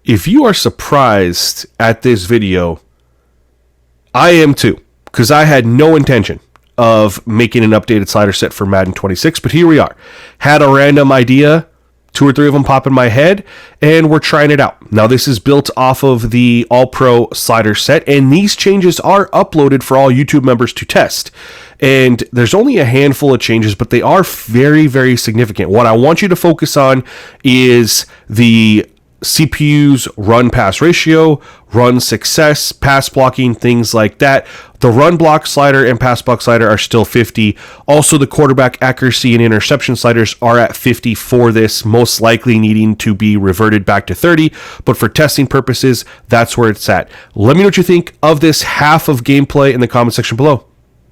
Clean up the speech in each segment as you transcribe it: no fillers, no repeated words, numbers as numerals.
If you are surprised at this video, I am too, because I had no intention of making an updated slider set for Madden 26, but here we are. Had a random idea, 2 or 3 of them pop in my head, and we're trying it out. Now, this is built off of the All-Pro slider set, and these changes are uploaded for all YouTube members to test. And there's only a handful of changes, but they are very, very significant. What I want you to focus on is the CPU's run-pass ratio, run success, pass blocking, things like that. The run block slider and pass block slider are still 50. Also, the quarterback accuracy and interception sliders are at 50 for this, most likely needing to be reverted back to 30. But for testing purposes, that's where it's at. Let me know what you think of this half of gameplay in the comment section below.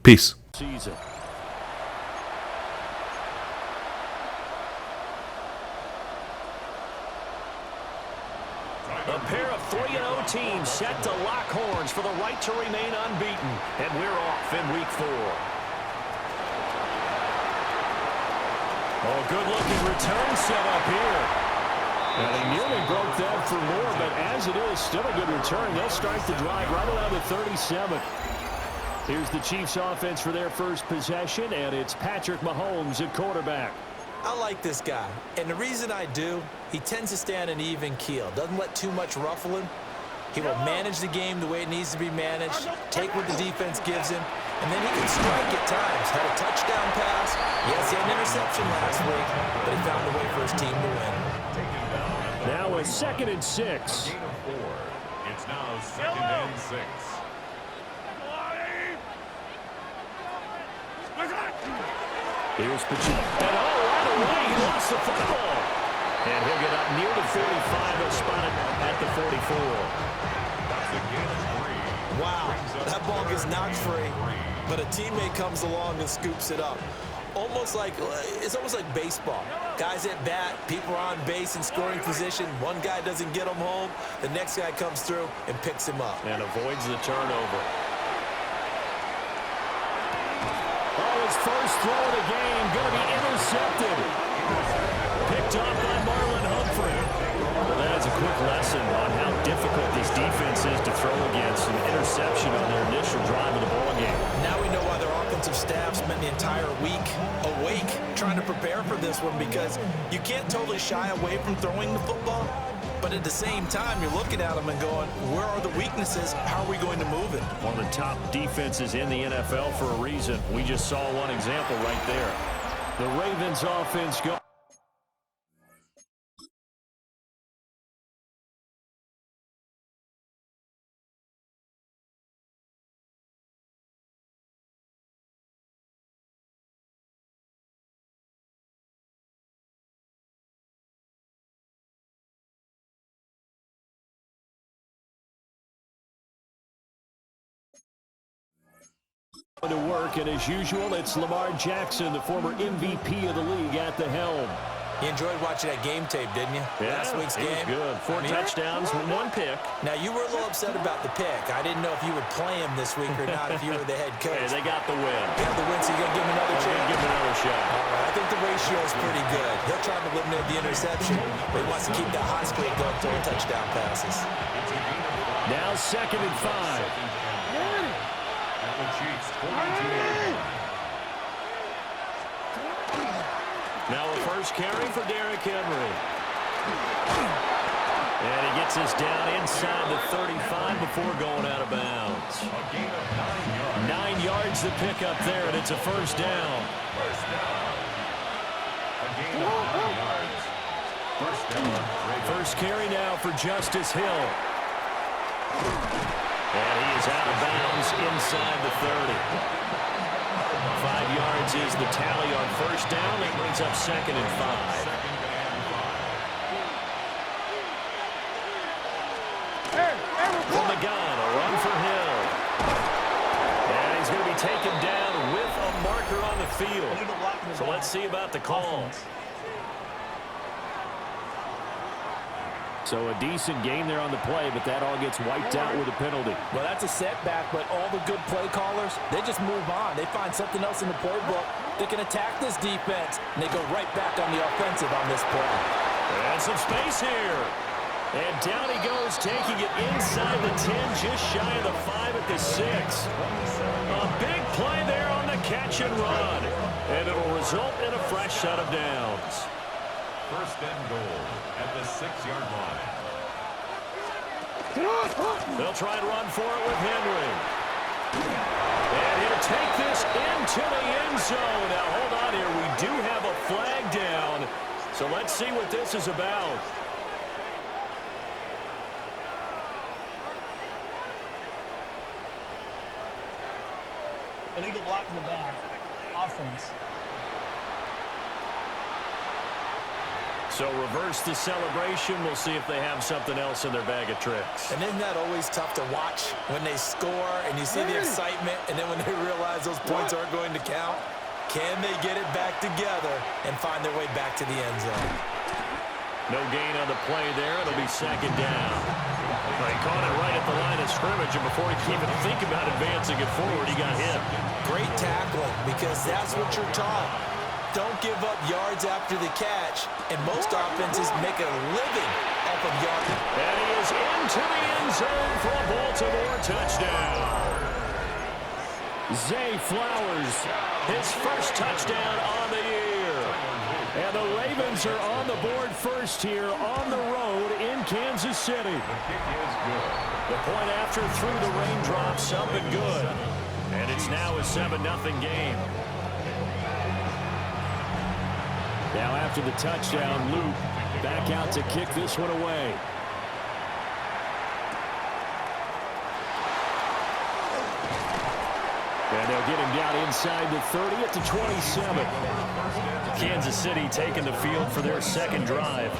Peace. Season. A pair of 3-0 teams set to lock horns for the right to remain unbeaten. And we're off in week 4. Oh, good-looking return set up here. And he nearly broke that for more, but as it is, still a good return. They'll start the drive right around the 37. Here's the Chiefs offense for their first possession, and it's Patrick Mahomes at quarterback. I like this guy, and the reason I do, he tends to stay on an even keel, doesn't let too much ruffle him. He will manage the game the way it needs to be managed, take what the defense gives him, and then he can strike at times. Had a touchdown pass. Yes, he had an interception last week, but he found a way for his team to win. Now a 2nd and 6. It's now 2nd and 6. Here's Pacheco. And right away, he lost the football. And he'll get up near the 45. He'll spot it at the 44. Wow, that ball gets knocked free, but a teammate comes along and scoops it up. It's almost like baseball. Guys at bat, people are on base in scoring position. One guy doesn't get him home. The next guy comes through and picks him up. And avoids the turnover. Oh, his first throw of the game going to be intercepted. Picked off by Marlon Humphrey. Well, that's a quick lesson on how difficult this defense is to throw against. An interception on their initial drive of the ballgame. Now we know why their offensive staff spent the entire week awake trying to prepare for this one, because you can't totally shy away from throwing the football. But at the same time, you're looking at them and going, where are the weaknesses? How are we going to move it? One of the top defenses in the NFL for a reason. We just saw one example right there. The Ravens offense go. To work, and as usual, it's Lamar Jackson, the former MVP of the league, at the helm. You enjoyed watching that game tape, didn't you? Yeah, Last week's it game. was good. 4 touchdowns, 1 pick. Now, you were a little upset about the pick. I didn't know if you would play him this week or not if you were the head coach. Yeah, they got the win. They got the win, so you're going to give him another chance? Give him another shot. All right, I think the ratio is pretty good. He'll try to eliminate the interception, but he wants to keep that hot streak going, throwing touchdown passes. Now 2nd and 5. Now a first carry for Derrick Henry. And he gets us down inside the 35 before going out of bounds. 9 yards to pick up there, and it's a first down. First carry now for Justice Hill. And he is out of bounds inside the 30. 5 yards is the tally on first down. That brings up 2nd and 5. From the gun, a run for Hill. And he's going to be taken down with a marker on the field. So let's see about the call. So a decent game there on the play, but that all gets wiped out with a penalty. Well, that's a setback, but all the good play callers, they just move on. They find something else in the playbook that can attack this defense, and they go right back on the offensive on this play. And some space here. And down he goes, taking it inside the 10, just shy of the 5 at the 6. A big play there on the catch and run. And it'll result in a fresh set of downs. First and goal at the 6-yard line. They'll try and run for it with Henry. And he'll take this into the end zone. Now, hold on here. We do have a flag down. So let's see what this is about. Illegal block in the back. Offense. So reverse the celebration. We'll see if they have something else in their bag of tricks. And isn't that always tough to watch when they score and you see the excitement, and then when they realize those points aren't going to count? Can they get it back together and find their way back to the end zone? No gain on the play there. It'll be second down. He caught it right at the line of scrimmage, and before he can even think about advancing it forward, he got hit. Great tackling, because that's what you're taught. Don't give up yards after the catch, and most offenses make a living off of yards. And he is into the end zone for a Baltimore touchdown. Zay Flowers, his first touchdown on the year. And the Ravens are on the board first here on the road in Kansas City. The kick is good. The point after through the raindrops up and good. And it's now a 7-0 game. Now after the touchdown, Luke back out to kick this one away. And they'll get him down inside the 30 at the 27. Kansas City taking the field for their second drive.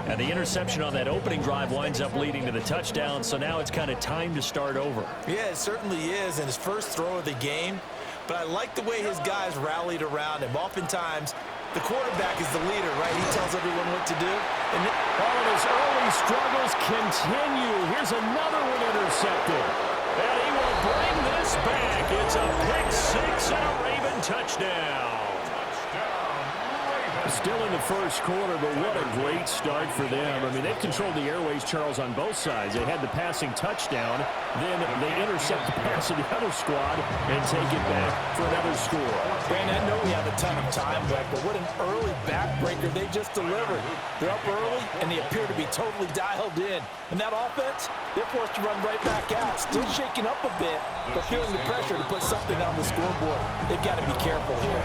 And the interception on that opening drive winds up leading to the touchdown, so now it's kind of time to start over. Yeah, it certainly is, in his first throw of the game. But I like the way his guys rallied around him. Oftentimes, the quarterback is the leader, right? He tells everyone what to do. And all of his early struggles continue. Here's another one intercepted. And he will bring this back. It's a pick-6 and a Raven touchdown. Still in the first quarter, but what a great start for them. I mean, they've controlled the airways, Charles, on both sides. They had the passing touchdown, then they intercept the pass of the other squad and take it back for another score. Brandon, I know we have a ton of time left, but what an early backbreaker they just delivered. They're up early, and they appear to be totally dialed in. And that offense, they're forced to run right back out, still shaking up a bit, but feeling the pressure to put something on the scoreboard. They've got to be careful here.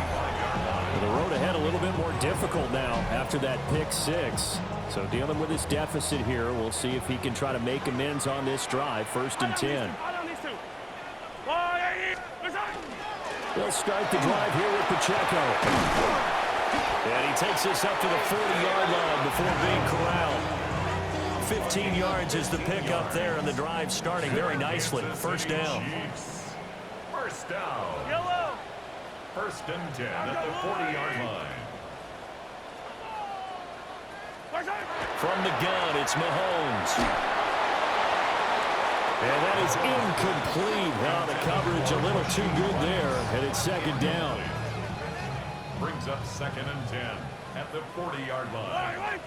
The road ahead a little bit more difficult now after that pick-6. So dealing with his deficit here, we'll see if he can try to make amends on this drive. 1st and 10. They'll start the drive here with Pacheco. And he takes this up to the 40-yard line before being corralled. 15 yards is the pickup there, and the drive starting very nicely. First down. First down. Yellow. 1st and 10 at the 40-yard line. From the gun, it's Mahomes. And that is incomplete. Now the coverage a little too good there, and it's second down. Brings up 2nd and 10 at the 40-yard line.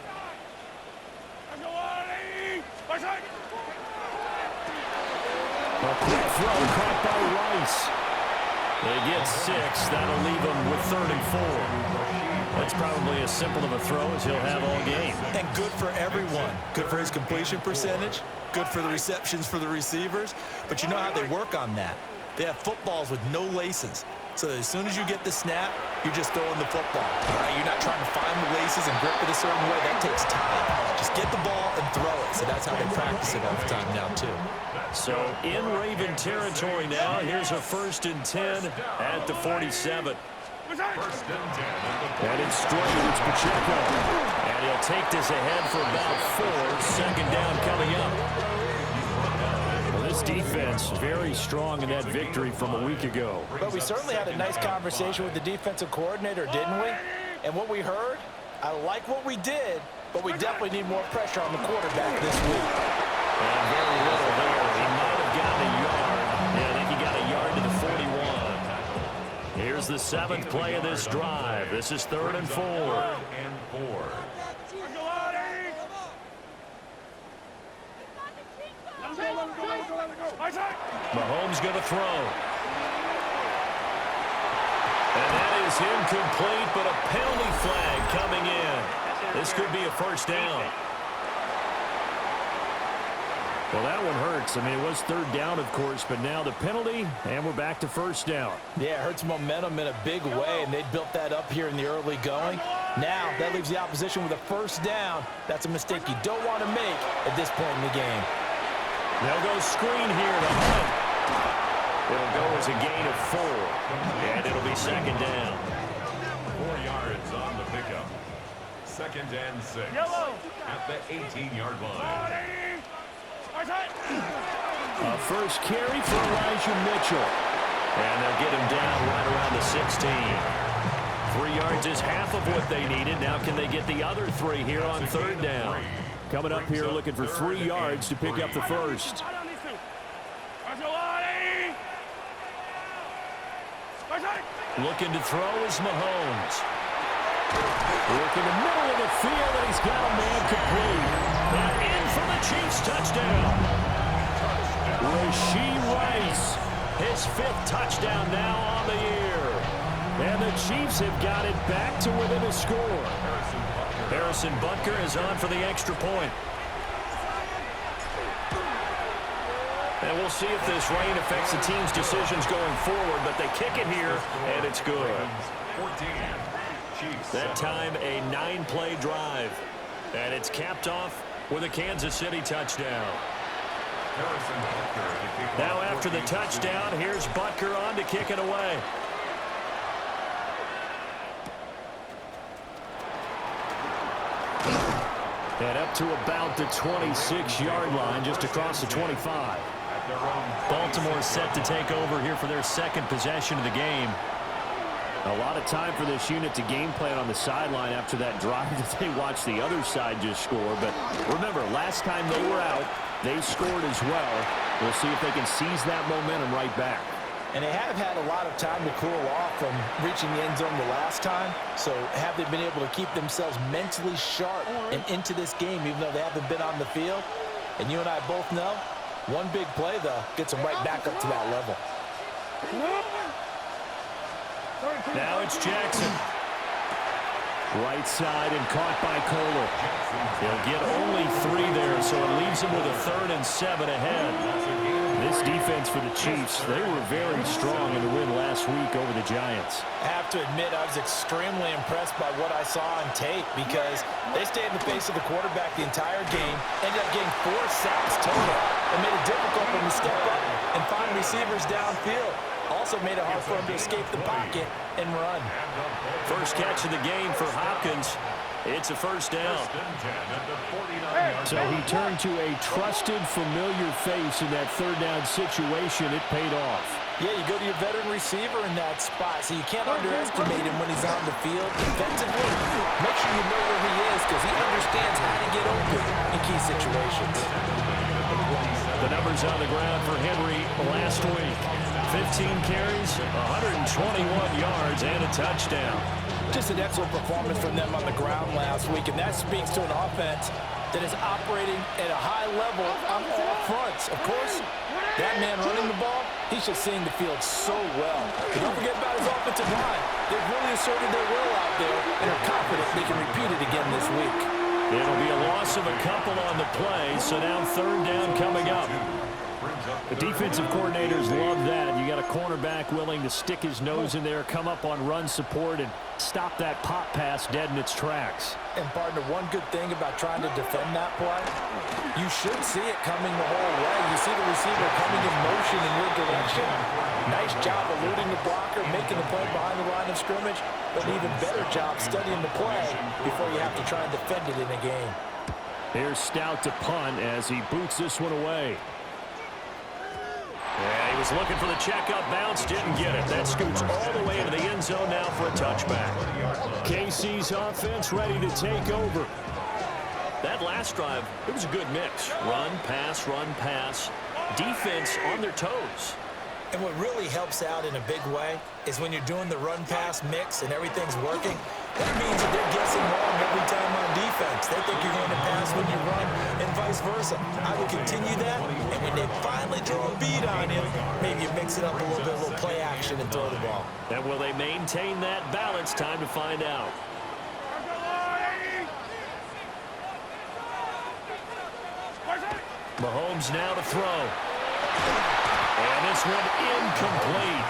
A quick throw caught by Rice. They get 6. That'll leave them with 3rd and 4. That's probably as simple of a throw as he'll have all game. And good for everyone. Good for his completion percentage. Good for the receptions for the receivers. But you know how they work on that. They have footballs with no laces. So as soon as you get the snap, you're just throwing the football. Right? You're not trying to find the laces and grip it a certain way. That takes time. Just get the ball and throw it. So that's how they practice it all the time now, too. So in Raven territory now, here's a 1st and 10 at the 47. 1st and 10 at the 40. And it's straight, it's Pacheco. And he'll take this ahead for about 4. Second down coming up. Well, this defense very strong in that victory from a week ago. But we certainly had a nice conversation with the defensive coordinator, didn't we? And what we heard, I like what we did, but we definitely need more pressure on the quarterback this week. And very little there. He might have gotten a yard. Yeah, I think he got a yard to the 41. Here's the 7th play of this drive. This is 3rd and 4. 3rd and 4. Mahomes going to throw. And that is incomplete, but a penalty flag coming in. This could be a first down. Well, that one hurts. I mean, it was third down, of course, but now the penalty, and we're back to first down. Yeah, it hurts momentum in a big way, and they built that up here in the early going. Now, that leaves the opposition with a first down. That's a mistake you don't want to make at this point in the game. They'll go screen here to Hunt. It'll go as a gain of 4, and it'll be second down. 4 yards on the pickup. 2nd and 6 at the 18-yard line. A first carry for Elijah Mitchell. And they'll get him down right around the 16. 3 yards is half of what they needed. Now can they get the other 3 here on third down? Coming up here looking for 3 yards to pick up the first. Looking to throw is Mahomes. Look in the middle of the field, and he's got a man complete. And in for the Chiefs touchdown. Rashee Rice, his 5th touchdown now on the year. And the Chiefs have got it back to within a score. Harrison Butker is on for the extra point. And we'll see if this rain affects the team's decisions going forward, but they kick it here, and it's good. 14. Chiefs. That time, a 9-play drive. And it's capped off with a Kansas City touchdown. Now after the touchdown, here's Butker on to kick it away. And up to about the 26-yard line, just across the 25. Baltimore set to take over here for their 2nd possession of the game. A lot of time for this unit to game plan on the sideline after that drive that they watched the other side just score. But remember, last time they were out, they scored as well. We'll see if they can seize that momentum right back. And they have had a lot of time to cool off from reaching the end zone the last time. So have they been able to keep themselves mentally sharp and into this game, even though they haven't been on the field? And you and I both know, one big play, though, gets them right back up to that level. Now it's Jackson. Right side and caught by Kohler. He'll get only 3 there, so it leaves him with a 3rd and 7 ahead. This defense for the Chiefs, they were very strong in the win last week over the Giants. I have to admit, I was extremely impressed by what I saw on tape because they stayed in the face of the quarterback the entire game, ended up getting 4 sacks total, and made it difficult for him to step up and find receivers downfield. Also made it hard for him to escape the pocket and run. First catch of the game for Hopkins. It's a first down. So he turned to a trusted, familiar face in that 3rd down situation. It paid off. Yeah, you go to your veteran receiver in that spot, so you can't underestimate him when he's on the field defensively. Make sure you know where he is because he understands how to get open in key situations. The numbers on the ground for Henry last week. 15 carries, 121 yards, and a touchdown. Just an excellent performance from them on the ground last week, and that speaks to an offense that is operating at a high level on all fronts. Of course, that man running the ball, he's just seeing the field so well. But don't forget about his offensive line. They've really asserted their will out there and are confident they can repeat it again this week. It'll be a loss of a couple on the play, so now 3rd down coming up. The defensive coordinators love that. You got a cornerback willing to stick his nose in there, come up on run support, and stop that pop pass dead in its tracks. And, partner, one good thing about trying to defend that play, you should see it coming the whole way. You see the receiver coming in motion in your direction. Nice job eluding the blocker, making the play behind the line of scrimmage, but an even better job studying the play before you have to try and defend it in a game. Here's Stout to punt as he boots this one away. Yeah, he was looking for the checkup bounce, didn't get it. That scoots all the way into the end zone now for a touchback. KC's offense ready to take over. That last drive, it was a good mix. Run, pass, defense on their toes. And what really helps out in a big way is when you're doing the run-pass mix and everything's working, that means that they're guessing wrong every time on defense. They think you're going to pass when you run and vice vice versa. I would continue that, and when they finally draw a beat on you, maybe you mix it up a little bit, a little play action, and throw the ball. And will they maintain that balance? Time to find out. Mahomes now to throw. And this one incomplete.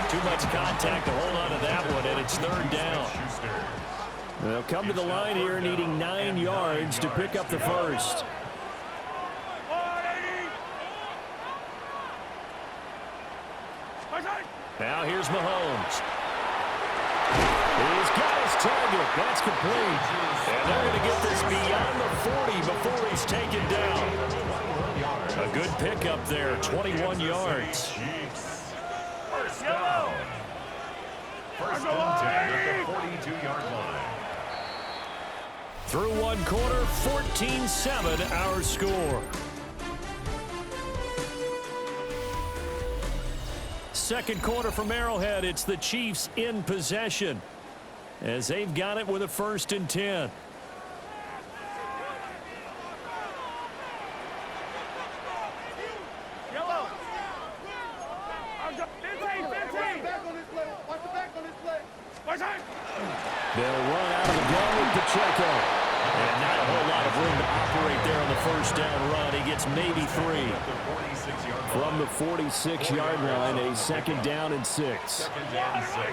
Too much contact to hold on to that one, and it's third down. They'll come to the line here needing 9 yards to pick up the first. Now here's Mahomes. He's got his target. That's complete. And they're going to get this beyond the 40 before he's taken down. A good pickup there, 21 yards. First down. First and 10 at the 42-yard line. Through one quarter, 14-7 our score. Second quarter from Arrowhead, it's the Chiefs in possession as they've got it with a 1st and 10. They'll run out of the gun with Pacheco. And not a whole lot of room to operate there on the first down run. He gets maybe 3. From the 46-yard line, a 2nd down and 6. 2nd and 6.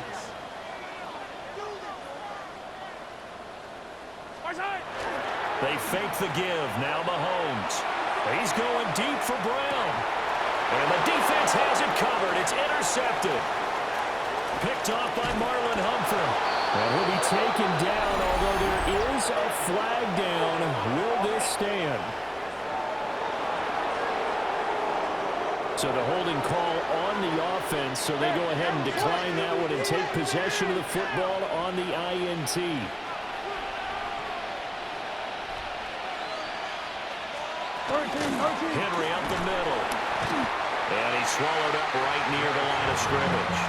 They fake the give. Now Mahomes. He's going deep for Brown. And the defense has it covered. It's intercepted. Picked off by Marlon Humphrey. And he'll be taken down, although there is a flag down. Will this stand? So the holding call on the offense, so they go ahead and decline that one and take possession of the football on the INT. Henry up the middle. And he's swallowed up right near the line of scrimmage.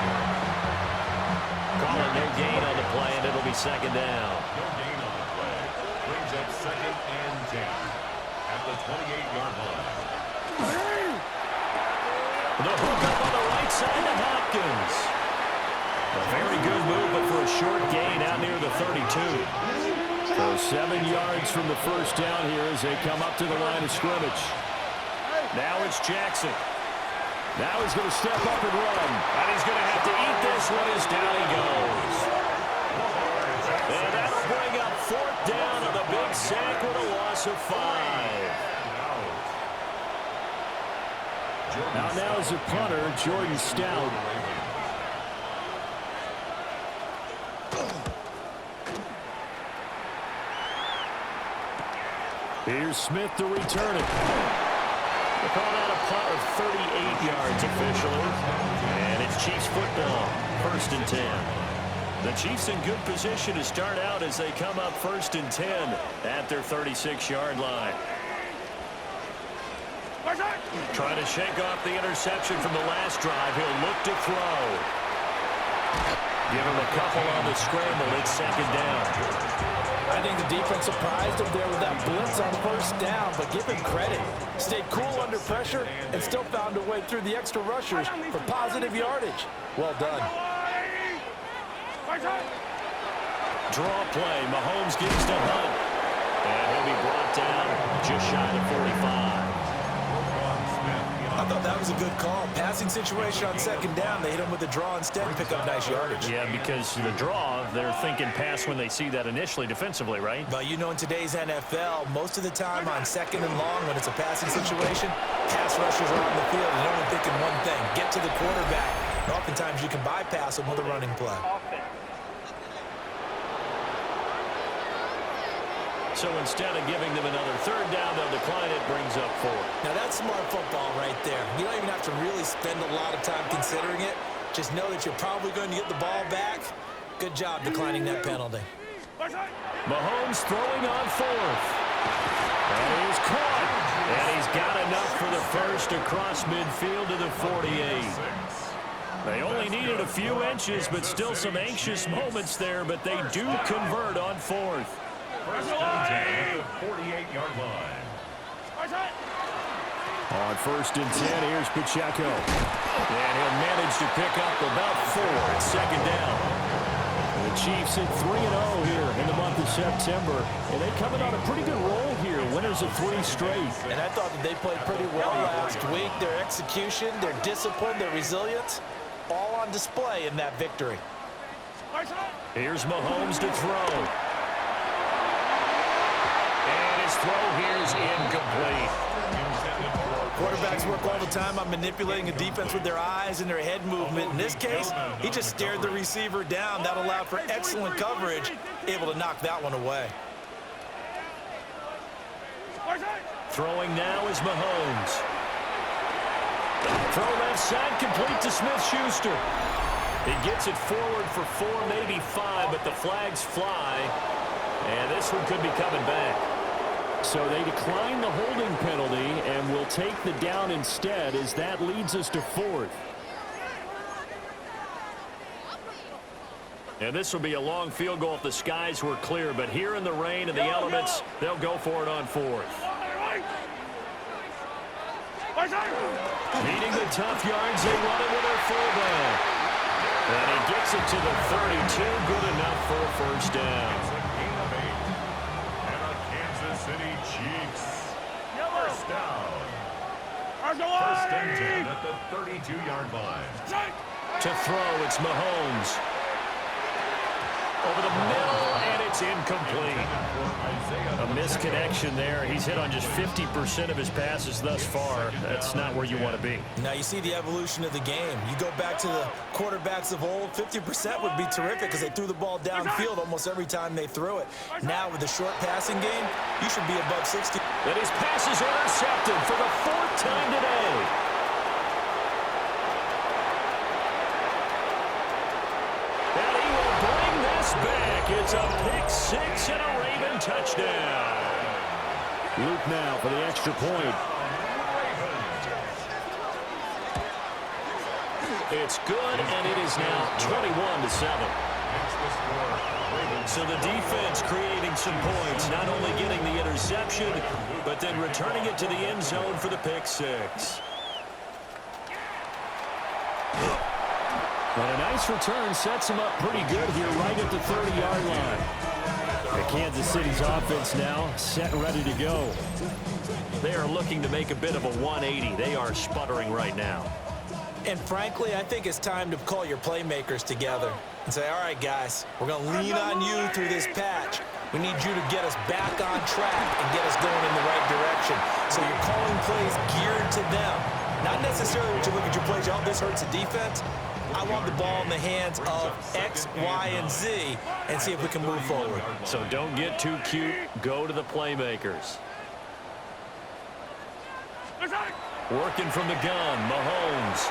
Calling no gain on the play, and it'll be 2nd down. No gain on the play. Brings up 2nd and 10 at the 28-yard line. The hook up on the right side to Hopkins. A very good move, but for a short gain out near the 32. So 7 yards from the first down here as they come up to the line of scrimmage. Now it's Jackson. Now he's going to step up and run. And he's going to have to eat this one as down he goes. And that'll bring up 4th down on the big sack with a loss of 5. Now is the punter, Jordan Stout. Here's Smith to return it. They call that a punt of 38 yards officially. And it's Chiefs football, 1st and 10. The Chiefs in good position to start out as they come up 1st and 10 at their 36-yard line. Trying to shake off the interception from the last drive. He'll look to throw. Give him a couple on the scramble. It's 2nd down. I think the defense surprised him there with that blitz on 1st down, but give him credit. Stayed cool under pressure and still found a way through the extra rushers for positive yardage. Well done. Draw play. Mahomes gives to Hunt. And he'll be brought down just shy of 45. I thought that was a good call. Passing situation on 2nd down. They hit him with the draw instead, pick up nice yardage. Yeah, because the draw, they're thinking pass when they see that initially defensively, right? But you know, in today's NFL, most of the time on 2nd and long, when it's a passing situation, pass rushers are on the field and they're only thinking one thing, get to the quarterback. And oftentimes you can bypass them with a running play. So instead of giving them another 3rd down, they'll decline it, brings up 4. Now that's smart football right there. You don't even have to really spend a lot of time considering it. Just know that you're probably going to get the ball back. Good job declining that penalty. Mahomes throwing on 4th. And he's caught. And he's got enough for the first across midfield to the 48. They only needed a few inches, but still some anxious moments there, but they do convert on 4th. 1st and 10 at the 48-yard line. On 1st and 10, here's Pacheco. And he'll manage to pick up about 4 at 2nd down. The Chiefs hit 3-0 here in the month of September. And they coming on a pretty good roll here. Winners of 3 straight. And I thought that they played pretty well last week. Their execution, their discipline, their resilience, all on display in that victory. Here's Mahomes to throw. And his throw here is incomplete. Quarterbacks work all the time on manipulating a defense with their eyes and their head movement. In this case, he just stared the receiver down. That allowed for excellent coverage, able to knock that one away. Throwing now is Mahomes. Throw left side, complete to Smith-Schuster. He gets it forward for 4, maybe 5, but the flags fly. And this one could be coming back. So they decline the holding penalty and will take the down instead, as that leads us to 4th. And this will be a long field goal if the skies were clear, but here in the rain and the elements, they'll go for it on 4th. Needing the tough yards, they run it with their fullback. And he gets it to the 32, good enough for a 1st down. City Chiefs. 1st down. 1st and 10 at the 32-yard line. To throw, it's Mahomes. Over the middle, and it's incomplete. A misconnection there. He's hit on just 50% of his passes thus far. That's not where you want to be. Now you see the evolution of the game. You go back to the quarterbacks of old, 50% would be terrific because they threw the ball downfield almost every time they threw it. Now with the short passing game, you should be above 60. And his pass is intercepted for the 4th time today. Back. It's a pick 6 and a Raven touchdown. Luke now for the extra point. It's good, and it is now 21-7. So the defense creating some points, not only getting the interception, but then returning it to the end zone for the pick 6. But a nice return sets him up pretty good here right at the 30-yard line. The Kansas City's offense now set and ready to go. They are looking to make a bit of a 180. They are sputtering right now. And frankly, I think it's time to call your playmakers together and say, all right, guys, we're going to lean on you through this patch. We need you to get us back on track and get us going in the right direction. So you're calling plays geared to them. Not necessarily when you look at your plays, oh, this hurts the defense. I want the ball in the hands of X, Y, and Z and see if we can move forward. So don't get too cute. Go to the playmakers. Working from the gun, Mahomes.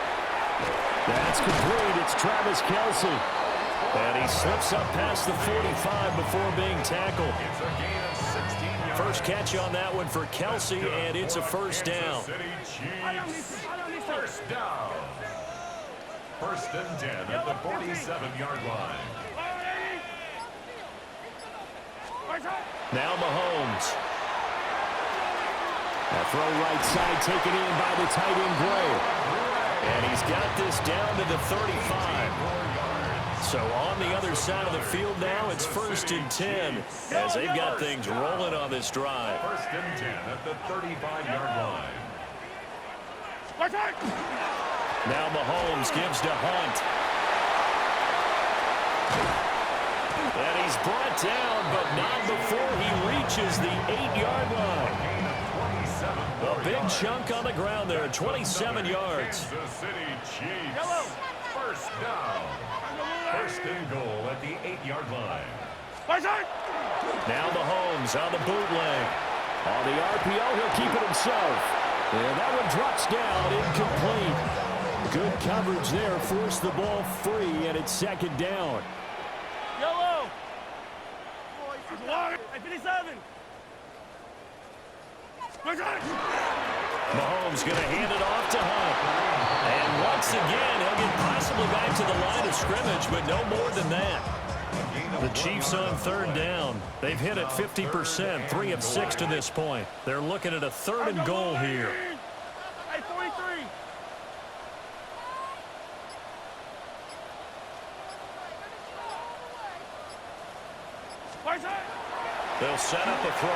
That's complete. It's Travis Kelce. And he slips up past the 45 before being tackled. First catch on that one for Kelce, and it's a 1st down. 1st down. 1st and 10 at the 47-yard line. Now Mahomes. A throw right side taken in by the tight end Gray. And he's got this down to the 35. So on the other side of the field now, it's 1st and 10 as they've got things rolling on this drive. 1st and 10 at the 35-yard line. Now Mahomes gives to Hunt. And he's brought down, but not before he reaches the 8-yard line. A big chunk on the ground there, 27 yards. Kansas City Chiefs. 1st down. 1st and goal at the 8-yard line. Now Mahomes on the bootleg. On the RPO, he'll keep it himself. And that one drops down, incomplete. Good coverage there, forced the ball free, and it's 2nd down. Yellow. 57. Mahomes going to hand it off to Hunt. And once again, he'll get possibly back to the line of scrimmage, but no more than that. The Chiefs on 3rd down. They've hit it 50%, 3 of 6 to this point. They're looking at a 3rd and goal here. 43. They'll set up a throw.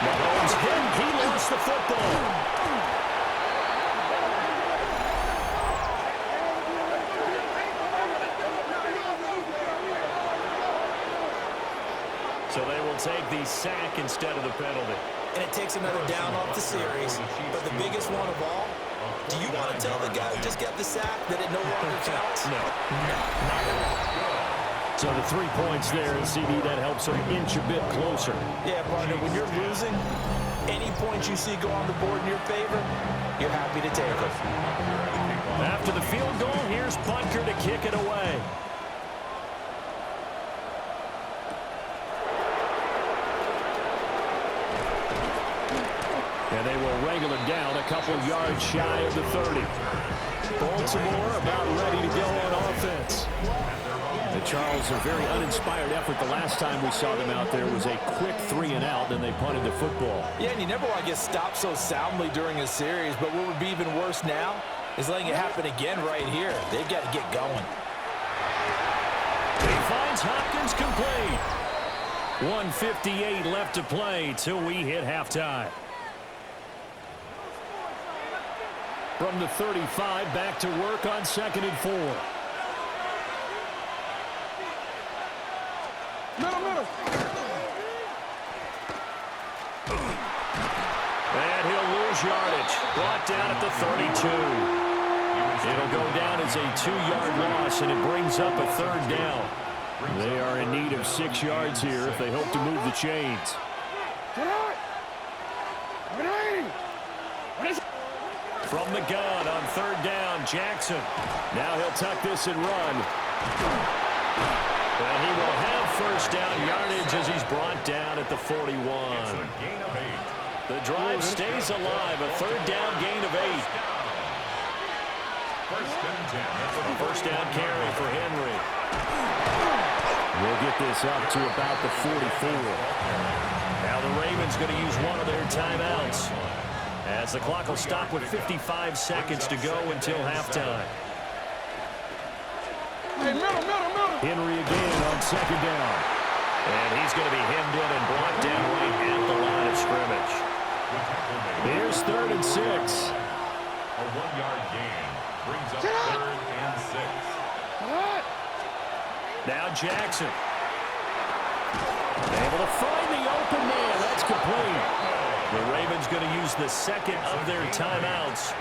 Mahomes hit. He lost the football. So they will take the sack instead of the penalty. And it takes another down off the series. But the biggest one of all, do you want to tell the guy who just got the sack that it no longer counts? No. Not at all. So the 3 points there, and CD, that helps them inch a bit closer. Yeah, partner, when you're losing, any points you see go on the board in your favor, you're happy to take them. After the field goal, here's Butker to kick it away. And they will wrangle him down a couple yards shy of the 30. Baltimore about ready to go on offense. And Charles, a very uninspired effort the last time we saw them out there was a quick 3-and-out, then they punted the football. Yeah, and you never want to get stopped so soundly during a series, but what would be even worse now is letting it happen again right here. They've got to get going. He finds Hopkins complete. 1:58 left to play till we hit halftime. From the 35, back to work on 2nd and 4. Middle. And he'll lose yardage. Brought down at the 32. It'll go down as a 2-yard loss, and it brings up a 3rd down. They are in need of 6 yards here if they hope to move the chains. From the gun on 3rd down, Jackson. Now he'll tuck this and run. And he will have 1st down yardage as he's brought down at the 41. The drive stays alive, a 3rd down gain of 8. 1st down carry for Henry. We'll get this up to about the 44. Now the Ravens going to use one of their timeouts, as the clock will stop with 55 seconds to go until halftime. Hey, middle. Henry again on 2nd down. And he's going to be hemmed in and brought down right at the line of scrimmage. Here's 3rd and 6. A 1-yard gain brings up 3rd and 6. Now Jackson. Able to find the open man. That's complete. The Ravens going to use the 2nd of their timeouts.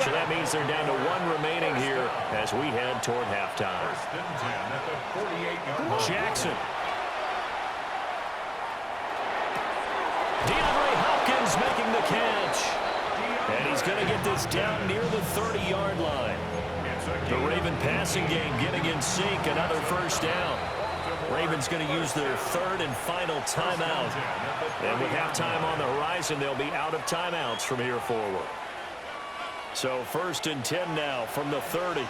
So that means they're down to 1 remaining here as we head toward halftime. 1st and 10 at the 48-yard line. Jackson. DeAndre Hopkins making the catch. And he's going to get this down near the 30-yard line. The Raven passing game getting in sync, another 1st down. Ravens going to use their 3rd and final timeout. And with halftime on the horizon, they'll be out of timeouts from here forward. So 1st and 10 now from the 30.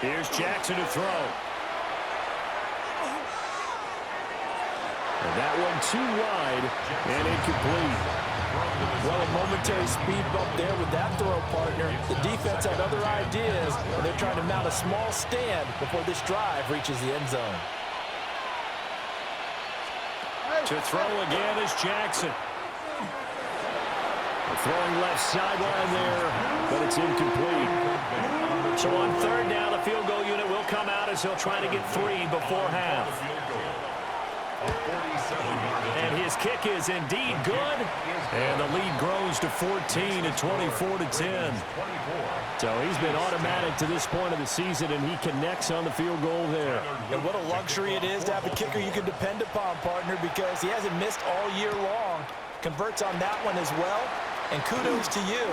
Here's Jackson to throw. And that one too wide and incomplete. Well, a momentary speed bump there with that throw, partner. The defense had other ideas, and they're trying to mount a small stand before this drive reaches the end zone. To throw again is Jackson. Throwing left sideline there, but it's incomplete. So on 3rd down, the field goal unit will come out as he'll try to get 3 before half. And his kick is indeed good. And the lead grows to 14 at 24-10. So he's been automatic to this point of the season, and he connects on the field goal there. And what a luxury it is to have a kicker you can depend upon, partner, because he hasn't missed all year long. Converts on that one as well. And kudos to you.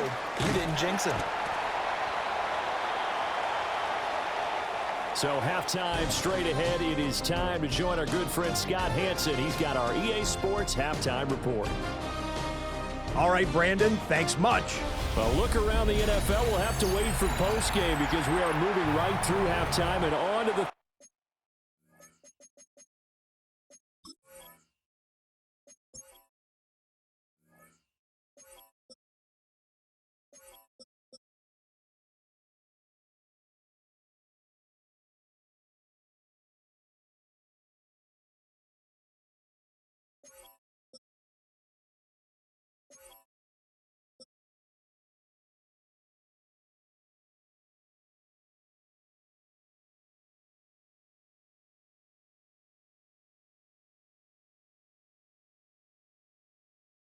You didn't jinx him. So halftime straight ahead. It is time to join our good friend Scott Hansen. He's got our EA Sports halftime report. All right, Brandon, thanks much. A look around the NFL. We'll have to wait for postgame because we are moving right through halftime and on to the